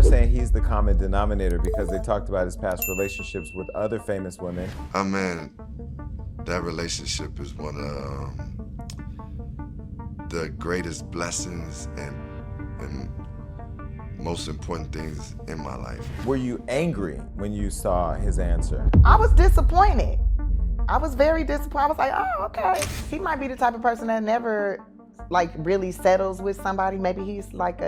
saying he's the common denominator because they talked about his past relationships with other famous women. Oh man, that relationship is one of the greatest blessings and most important things in my life. Were you angry when you saw his answer? I was disappointed. I was very disappointed. I was like, oh, okay. He might be the type of person that never really settles with somebody. Maybe he's like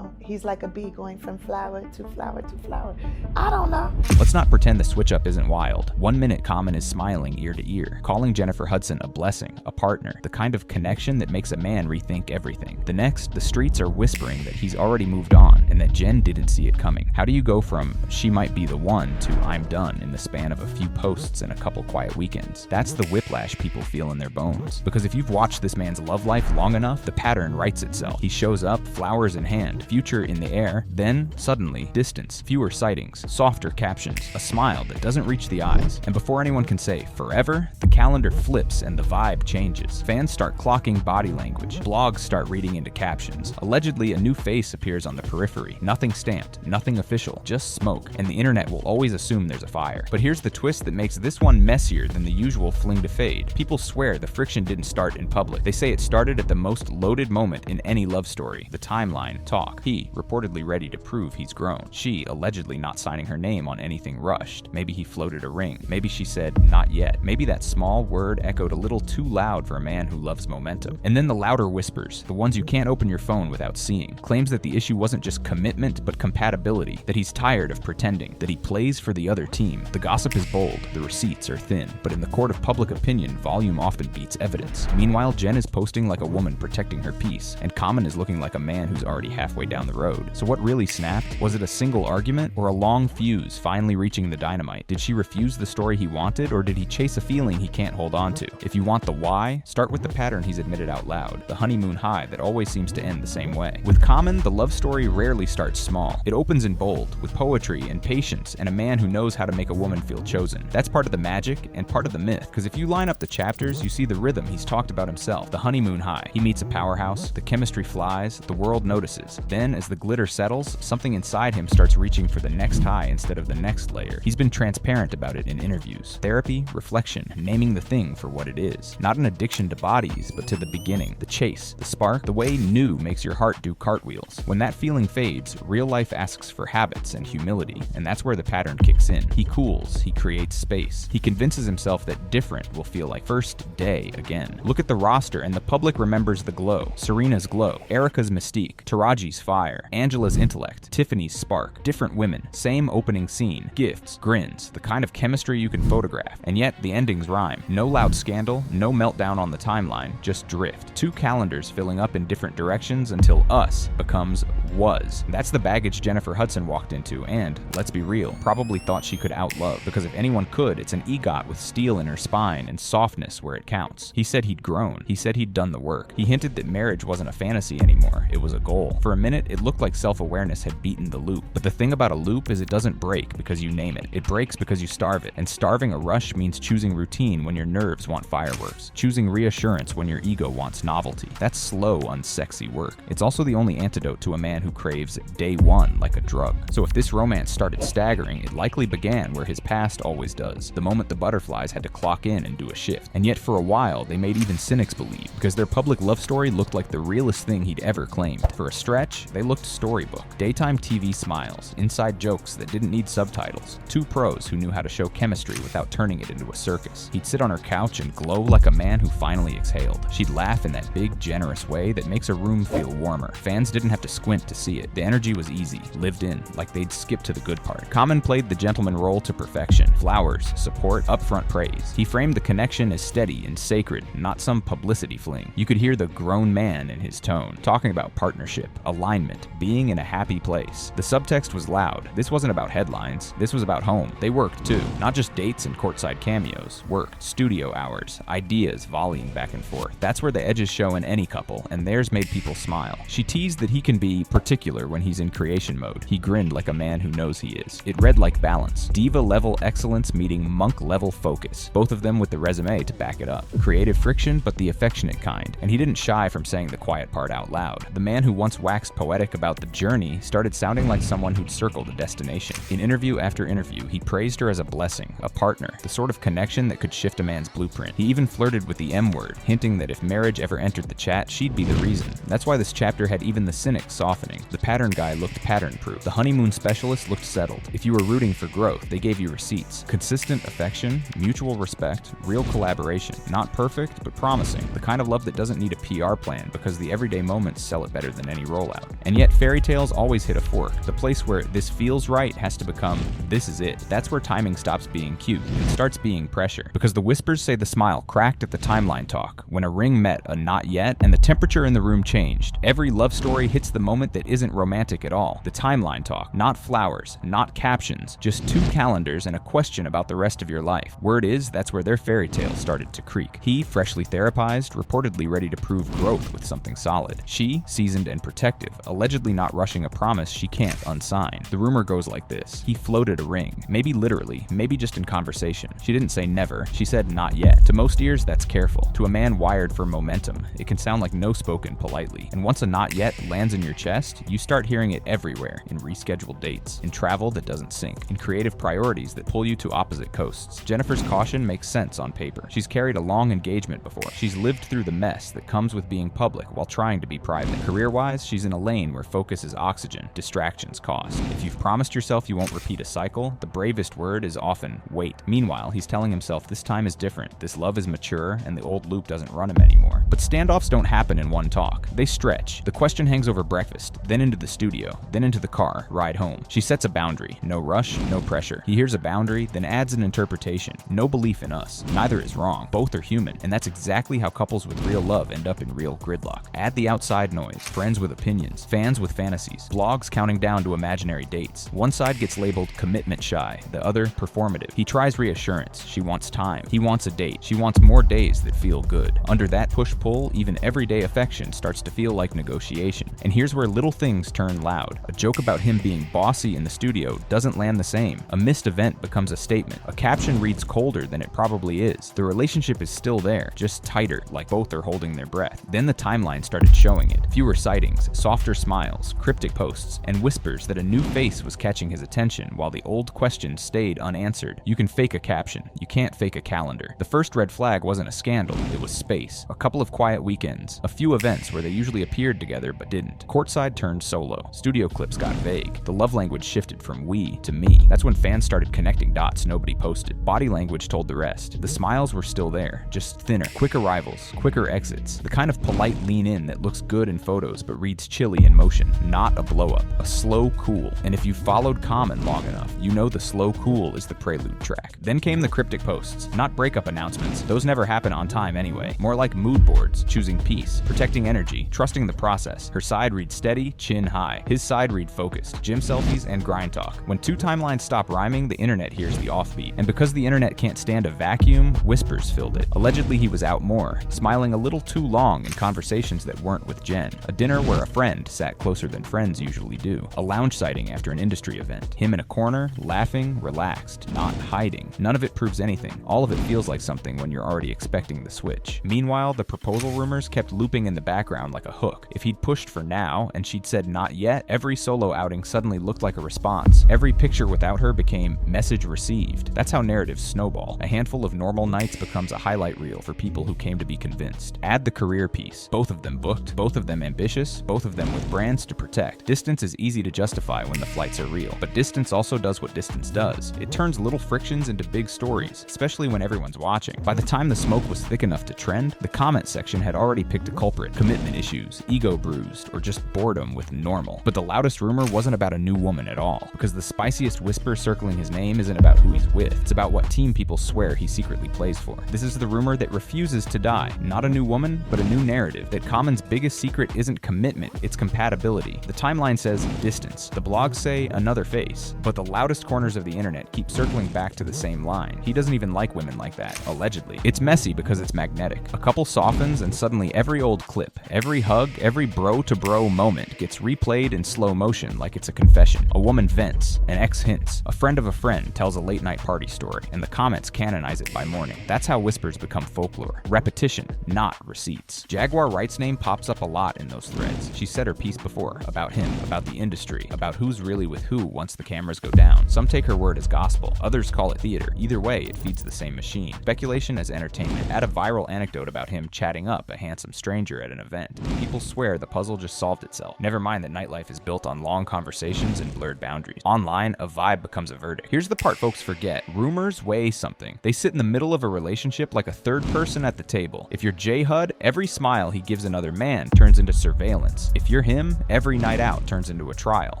he's like a bee going from flower to flower to flower. I don't know. Let's not pretend the switch up isn't wild. 1 minute Common is smiling ear to ear, calling Jennifer Hudson a blessing, a partner, the kind of connection that makes a man rethink everything. The next, the streets are whispering that he's already moved on and that Jen didn't see it coming. How do you go from she might be the one to I'm done in the span of a few posts and a couple quiet weekends? That's the whiplash people feel in their bones. Because if you've watched this man's love life long enough, the pattern writes itself. He shows up, flowers in hand, future in the air, then, suddenly, distance, fewer sightings, softer captions, a smile that doesn't reach the eyes. And before anyone can say forever, the calendar flips and the vibe changes. Fans start clocking body language. Blogs start reading into captions. Allegedly, a new face appears on the periphery. Nothing stamped, nothing official, just smoke. And the internet will always assume there's a fire. But here's the twist that makes this one messier than the usual fling to fade. People swear the friction didn't start in public. They say it started at the most loaded moment in any love story, the timeline, talk. He, reportedly ready to prove he's grown. She, allegedly not signing her name on anything rushed. Maybe he floated a ring. Maybe she said, not yet. Maybe that small word echoed a little too loud for a man who loves momentum. And then the louder whispers, the ones you can't open your phone without seeing, claims that the issue wasn't just commitment, but compatibility, that he's tired of pretending, that he plays for the other team. The gossip is bold, the receipts are thin, but in the court of public opinion, volume often beats evidence. Meanwhile, Jen is posting like a woman protecting her peace, and Common is looking like a man who's already halfway down the road. So what really snapped? Was it a single argument, or a long fuse finally reaching the dynamite? Did she refuse the story he wanted, or did he chase a feeling he can't hold on to? If you want the why, start with the pattern he's admitted out loud, the honeymoon high that always seems to end the same way. With Common, the love story rarely starts small. It opens in bold, with poetry and patience, and a man who knows how to make a woman feel chosen. That's part of the magic and part of the myth, because if you line up the chapters, you see the rhythm he's talked about himself, the honeymoon high. He meets a powerhouse, the chemistry flies, the world notices. Then, as the glitter settles, something inside him starts reaching for the next high instead of the next layer. He's been transparent about it in interviews. Therapy, reflection, naming the thing for what it is. Not an addiction to bodies, but to the beginning, the chase, the spark, the way new makes your heart do cartwheels. When that feeling fades, real life asks for habits and humility, and that's where the pattern kicks in. He cools, he creates space. He convinces himself that different will feel like first day again. Look at the roster, and the public remembers the glow. Serena's glow, Erica's mystique, Taraji's fire, Angela's intellect, Tiffany's spark. Different women, same opening scene, gifts, grins, the kind of chemistry you can photograph. And yet, the endings rhyme. No loud scandal, no meltdown on the timeline, just drift. Two calendars filling up in different directions until us becomes was. That's the baggage Jennifer Hudson walked into and, let's be real, probably thought she could outlove, because if anyone could, it's an EGOT with steel in her spine and softness where it counts. He said he'd grown. He said he'd done the work. He hinted that marriage wasn't a fantasy anymore. It was a goal. For a minute, it looked like self-awareness had beaten the loop. But the thing about a loop is it doesn't break because you name it. It breaks because you starve it. And starving a rush means choosing routine when your nerves want fireworks. Choosing reassurance when your ego wants novelty. That's slow, unsexy work. It's also the only antidote to a man who craves day one like a drug. So if this romance started staggering, it likely began where his past always does. The moment the butterflies had to clock in and do a shift. And yet for a while, they made even cynics believe, because their public love story looked like the realest thing he'd ever claimed. For a stretch, they looked storybook. Daytime TV smiles, inside jokes that didn't need subtitles. Two pros who knew how to show chemistry without turning it into a circus. He'd sit on her couch and glow like a man who finally exhaled. She'd laugh in that big, generous way that makes a room feel warmer. Fans didn't have to squint to see it. The energy was easy, lived in, like they'd skip to the good part. Common played the gentleman role to perfection. Flowers, support, upfront praise. He framed the connection as steady and sacred, not some publicity fling. You could hear the grown man in his tone, talking about partnership, alignment, being in a happy place. The subtext was loud. This wasn't about headlines. This was about home. They worked too. Not just dates and courtside cameos. Work, studio hours, ideas volleying back and forth. That's where the edges show in any couple, and theirs made people smile. She teased that he can be particular when he's in creation mode. He grinned like a man who knows he is. It read like balance. Diva-level excellence meeting monk-level focus. Both of them with the resume to back it up. Creative friction, but the affectionate kind. And he didn't didn't shy from saying the quiet part out loud. The man who once waxed poetic about the journey started sounding like someone who'd circled a destination. In interview after interview, he praised her as a blessing, a partner, the sort of connection that could shift a man's blueprint. He even flirted with the M word, hinting that if marriage ever entered the chat, she'd be the reason. That's why this chapter had even the cynics softening. The pattern guy looked pattern-proof. The honeymoon specialist looked settled. If you were rooting for growth, they gave you receipts. Consistent affection, mutual respect, real collaboration. Not perfect, but promising. The kind of love that doesn't need a PR plan because the everyday moments sell it better than any rollout. And yet fairy tales always hit a fork. The place where this feels right has to become this is it. That's where timing stops being cute and starts being pressure. Because the whispers say the smile cracked at the timeline talk, when a ring met a not yet, and the temperature in the room changed. Every love story hits the moment that isn't romantic at all. The timeline talk. Not flowers, not captions, just 2 calendars and a question about the rest of your life. Word is, that's where their fairy tale started to creak. He, freshly therapized, reportedly ready to prove growth with something solid. She, seasoned and protective, allegedly not rushing a promise she can't unsign. The rumor goes like this. He floated a ring. Maybe literally, maybe just in conversation. She didn't say never, she said not yet. To most ears, that's careful. To a man wired for momentum, it can sound like no spoken politely. And once a not yet lands in your chest, you start hearing it everywhere, in rescheduled dates, in travel that doesn't sync, in creative priorities that pull you to opposite coasts. Jennifer's caution makes sense on paper. She's carried a long engagement before. She's lived through the mess that comes with being public while trying to be private. Career-wise, she's in a lane where focus is oxygen, distractions cost. If you've promised yourself you won't repeat a cycle, the bravest word is often wait. Meanwhile, he's telling himself this time is different, this love is mature, and the old loop doesn't run him anymore. But standoffs don't happen in one talk. They stretch. The question hangs over breakfast, then into the studio, then into the car, ride home. She sets a boundary. No rush, no pressure. He hears a boundary, then adds an interpretation. No belief in us. Neither is wrong. Both are human, and that's exactly how couples with real love end up in real gridlock. Add the outside noise, friends with opinions, fans with fantasies, blogs counting down to imaginary dates. One side gets labeled commitment shy, the other performative. He tries reassurance. She wants time. He wants a date. She wants more days that feel good. Under that push-pull, even everyday affection starts to feel like negotiation. And here's where little things turn loud. A joke about him being bossy in the studio doesn't land the same. A missed event becomes a statement. A caption reads colder than it probably is. The relationship is still there, just tighter, like both are holding their breath. Then the timeline started showing it. Fewer sightings, softer smiles, cryptic posts, and whispers that a new face was catching his attention while the old questions stayed unanswered. You can fake a caption. You can't fake a calendar. The first red flag wasn't a scandal, it was space. A couple of quiet weekends. A few events where they usually appeared together but didn't. Courtside turned solo. Studio clips got vague. The love language shifted from we to me. That's when fans started connecting dots nobody posted. Body language told the rest. The smiles were still there, just thinner. Quick arrivals, quicker exits. The kind of polite lean in that looks good in photos but reads chilly in motion. Not a blow up. A slow cool. And if you followed Common long enough, you know the slow cool is the prelude track. Then came the cryptic posts. Not breakup announcements. Those never happen on time anyway. More like mood boards, choosing peace, protecting energy, trusting the process. Her side read steady, chin high. His side read focused, gym selfies and grind talk. When 2 timelines stop rhyming, the internet hears the offbeat. And because the internet can't stand a vacuum, whispers filled it. Allegedly he was out more, smiling a little too long in conversations that weren't with Jen. A dinner where a friend sat closer than friends usually do. A lounge sighting after an industry event. Him in a corner, laughing, relaxed, not hiding. None of it proves anything. All of it feels like something when you're already expecting the switch. Meanwhile, the proposal rumors kept looping in the background like a hook. If he'd pushed for now and she'd said not yet, every solo outing suddenly looked like a response. Every picture without her became message received. That's how narratives snowball. A handful of normal nights becomes a highlight reel for people who came to be convinced. Add the career piece. Both of them booked, both of them ambitious, both of them with brands to protect. Distance is easy to justify when the flights are real, but distance also does what distance does. It turns little frictions into big stories, especially when everyone's watching. By the time the smoke was thick enough to trend, the comment section had already picked a culprit. Commitment issues, ego bruised, or just boredom with normal. But the loudest rumor wasn't about a new woman at all, because the spiciest whisper circling his name isn't about who he's with. It's about what team people swear he secretly plays for. This is the rumor that refuses to die. Not a new woman, but a new narrative. That Common's biggest secret isn't commitment, it's compatibility. The timeline says distance. The blogs say another face. But the loudest corners of the internet keep circling back to the same line. He doesn't even like women like that, allegedly. It's messy because it's magnetic. A couple softens and suddenly every old clip, every hug, every bro-to-bro moment gets replayed in slow motion like it's a confession. A woman vents, an ex hints, a friend of a friend tells a late-night party story, and the comments canonize it by morning. That's how whispers become folklore. Repetition, not receipts. tweets. Jaguar Wright's name pops up a lot in those threads. She said her piece before, about him, about the industry, about who's really with who once the cameras go down. Some take her word as gospel, others call it theater. Either way, it feeds the same machine. Speculation as entertainment. Add a viral anecdote about him chatting up a handsome stranger at an event. People swear the puzzle just solved itself. Never mind that nightlife is built on long conversations and blurred boundaries. Online, a vibe becomes a verdict. Here's the part folks forget. Rumors weigh something. They sit in the middle of a relationship like a third person at the table. If you're J-Hud, every smile he gives another man turns into surveillance. If you're him, every night out turns into a trial.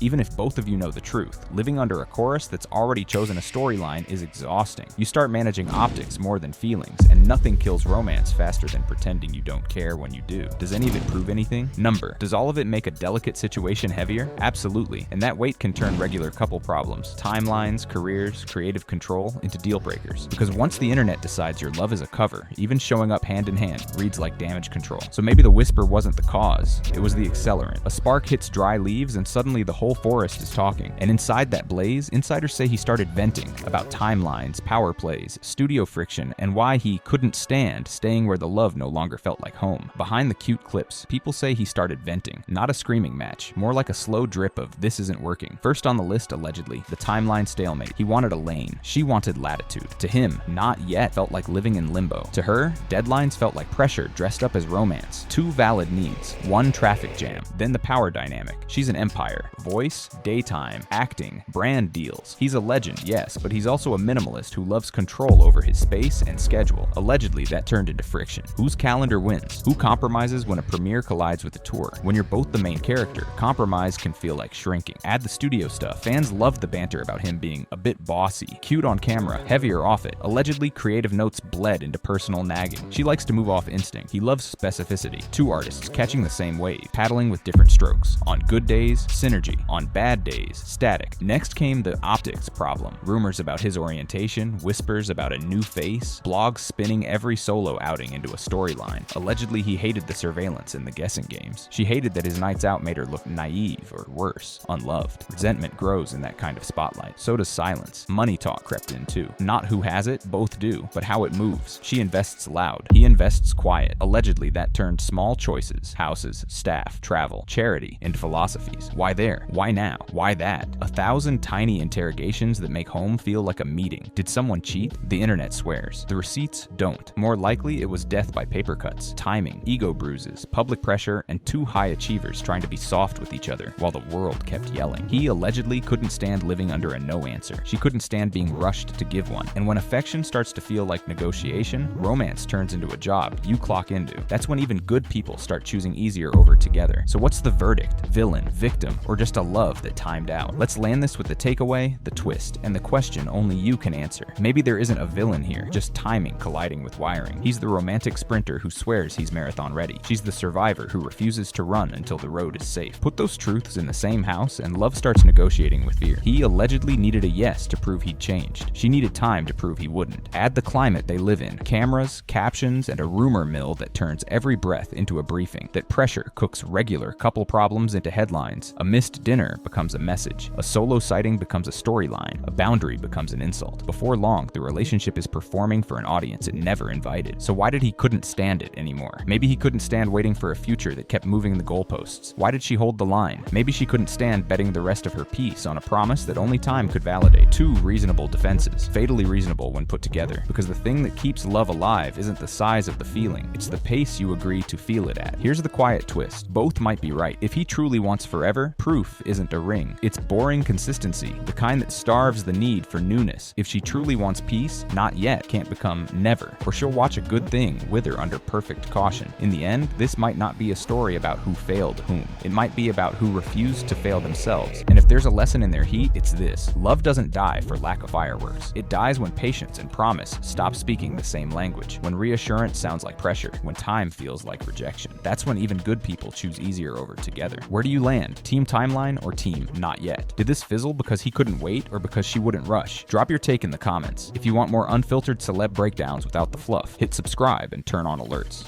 Even if both of you know the truth, living under a chorus that's already chosen a storyline is exhausting. You start managing optics more than feelings, and nothing kills romance faster than pretending you don't care when you do. Does any of it prove anything? Number. Does all of it make a delicate situation heavier? Absolutely. And that weight can turn regular couple problems, timelines, careers, creative control into deal breakers. Because once the internet decides your love is a cover, even showing up hand in hand reads like damage control. So maybe the whisper wasn't the cause, it was the accelerant. A spark hits dry leaves and suddenly the whole forest is talking. And inside that blaze, insiders say he started venting about timelines, power plays, studio friction, and why he couldn't stand staying where the love no longer felt like home. Behind the cute clips, people say he started venting. Not a screaming match, more like a slow drip of this isn't working. First on the list, allegedly, the timeline stalemate. He wanted a lane. She wanted latitude. To him, not yet felt like living in limbo. To her, deadlines felt like pressure dressed up as romance. Two valid needs. One traffic jam. Then the power dynamic. She's an empire. Voice, daytime, acting, brand deals. He's a legend, yes, but he's also a minimalist who loves control over his space and schedule. Allegedly, that turned into friction. Whose calendar wins? Who compromises when a premiere collides with a tour? When you're both the main character, compromise can feel like shrinking. Add the studio stuff. Fans loved the banter about him being a bit bossy, cute on camera, heavier off it. Allegedly, creative notes bled into personal nagging. She likes to move off instinct. He loves specificity. Two artists catching the same wave, paddling with different strokes. On good days, synergy. On bad days, static. Next came the optics problem. Rumors about his orientation, whispers about a new face, blogs spinning every solo outing into a storyline. Allegedly, he hated the surveillance and the guessing games. She hated that his nights out made her look naive or worse, unloved. Resentment grows in that kind of spotlight. So does silence. Money talk crept in too. Not who has it, both do, but how it moves. She invests loud. He invests quiet. Allegedly, that turned small choices, houses, staff, travel, charity, into philosophies. Why there? Why now? Why that? 1,000 tiny interrogations that make home feel like a meeting. Did someone cheat? The internet swears. The receipts don't. More likely, it was death by paper cuts, timing, ego bruises, public pressure, and two high achievers trying to be soft with each other while the world kept yelling. He allegedly couldn't stand living under a no answer. She couldn't stand being rushed to give one. And when affection starts to feel like negotiation, romance turns into a job you clock into. That's when even good people start choosing easier over together. So what's the verdict? Villain, victim, or just a love that timed out? Let's land this with the takeaway, the twist, and the question only you can answer. Maybe there isn't a villain here, just timing colliding with wiring. He's the romantic sprinter who swears he's marathon ready. She's the survivor who refuses to run until the road is safe. Put those truths in the same house and love starts negotiating with fear. He allegedly needed a yes to prove he'd changed. She needed time to prove he wouldn't. Add the climate they live in. Cameras, captions, and a rumor mill that turns every breath into a briefing. That pressure cooks regular couple problems into headlines. A missed dinner becomes a message. A solo sighting becomes a storyline. A boundary becomes an insult. Before long, the relationship is performing for an audience it never invited. So why did he couldn't stand it anymore? Maybe he couldn't stand waiting for a future that kept moving the goalposts. Why did she hold the line? Maybe she couldn't stand betting the rest of her peace on a promise that only time could validate. Two reasonable defenses. Fatally reasonable when put together. Because the thing that keeps love alive isn't the size of the feeling. It's the pace you agree to feel it at. Here's the quiet twist. Both might be right. If he truly wants forever, proof isn't a ring. It's boring consistency. The kind that starves the need for newness. If she truly wants peace, not yet can't become never. Or she'll watch a good thing wither under perfect caution. In the end, this might not be a story about who failed whom. It might be about who refused to fail themselves. And if there's a lesson in their heat, it's this. Love doesn't die for lack of fireworks. It dies when patience and promise stop speaking the same language. When reassurance sounds like pressure. When time feels like rejection. That's when even good people choose easier over together. Where do you land? Team timeline or team not yet? Did this fizzle because he couldn't wait or because she wouldn't rush? Drop your take in the comments. If you want more unfiltered celeb breakdowns without the fluff, hit subscribe and turn on alerts.